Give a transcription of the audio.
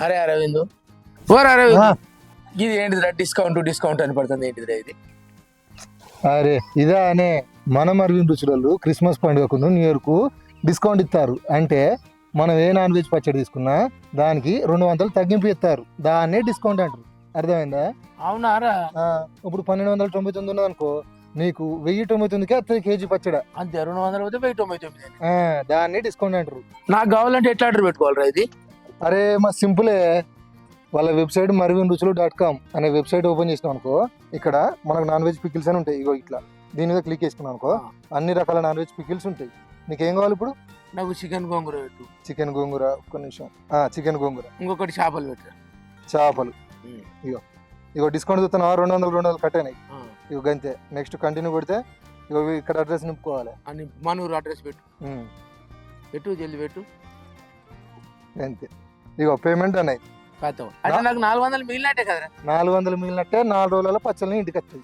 అరే అరవింద్ ఓర్ అరవింద్ ఇది ఏంటిదిరా డిస్కౌంట్ అని పడుతుంది ఏంటిదిరా ఇది? అరే ఇదా అనే మన అరవింద్ రుచులలో క్రిస్మస్ పండుగకు న్యూ ఇయర్ కు డిస్కౌంట్ ఇస్తారు. అంటే మనం ఏ నాన్ వెజ్ పచ్చడి తీసుకున్నా దానికి 200 తగ్గింపు ఇస్తారు. దాన్నే డిస్కౌంట్ అంటారు. అర్థమైందా? అవునారా? ఇప్పుడు 1299 ఉన్నది అనుకో, నీకు 1099కే వస్తుంది కేజీ పచ్చడి. అంతే 200 పోతే 1099. దాన్ని డిస్కౌంట్ అంటారు. నాకు కావాలంటే ఎట్లా ఆర్డర్ పెట్టుకోవాలరా ఇది? అరే మా సింపులే. వాళ్ళ వెబ్సైట్ marvinruchuలు.com అనే వెబ్సైట్ ఓపెన్ చేసినాం అనుకో, ఇక్కడ మనకు నాన్ వెజ్ పికిల్స్ అని ఉంటాయి. ఇగో ఇట్లా దీని మీద క్లిక్ చేసుకున్నాం అనుకో, అన్ని రకాల నాన్ వెజ్ పికిల్స్ ఉంటాయి. నీకేం కావాలి ఇప్పుడు? నాకు చికెన్ గోంగూర పెట్టు. చికెన్ గోంగూర, ఒక్క నిమిషం. చికెన్ గోంగూర, ఇంకొకటి చేపలు పెట్టు. చేపలు. ఇగో డిస్కౌంట్ చూస్తున్నా 200 కట్ అయినాయి. ఇగో గంతే. నెక్స్ట్ కంటిన్యూ కొడితే ఇగో ఇక్కడ అడ్రస్ నింపుకోవాలి. అని మనూరు అడ్రస్ పెట్టు. పెట్టు జల్ది పెట్టు. అంతే. ఇగో పేమెంట్ అన్నాయి. అంటే నాకు 400 మిగిలినట్టే కదరా? 400 మిగిలినట్టే 4 రోజులలో పచ్చళ్ళని ఇంటికి వస్తాయి.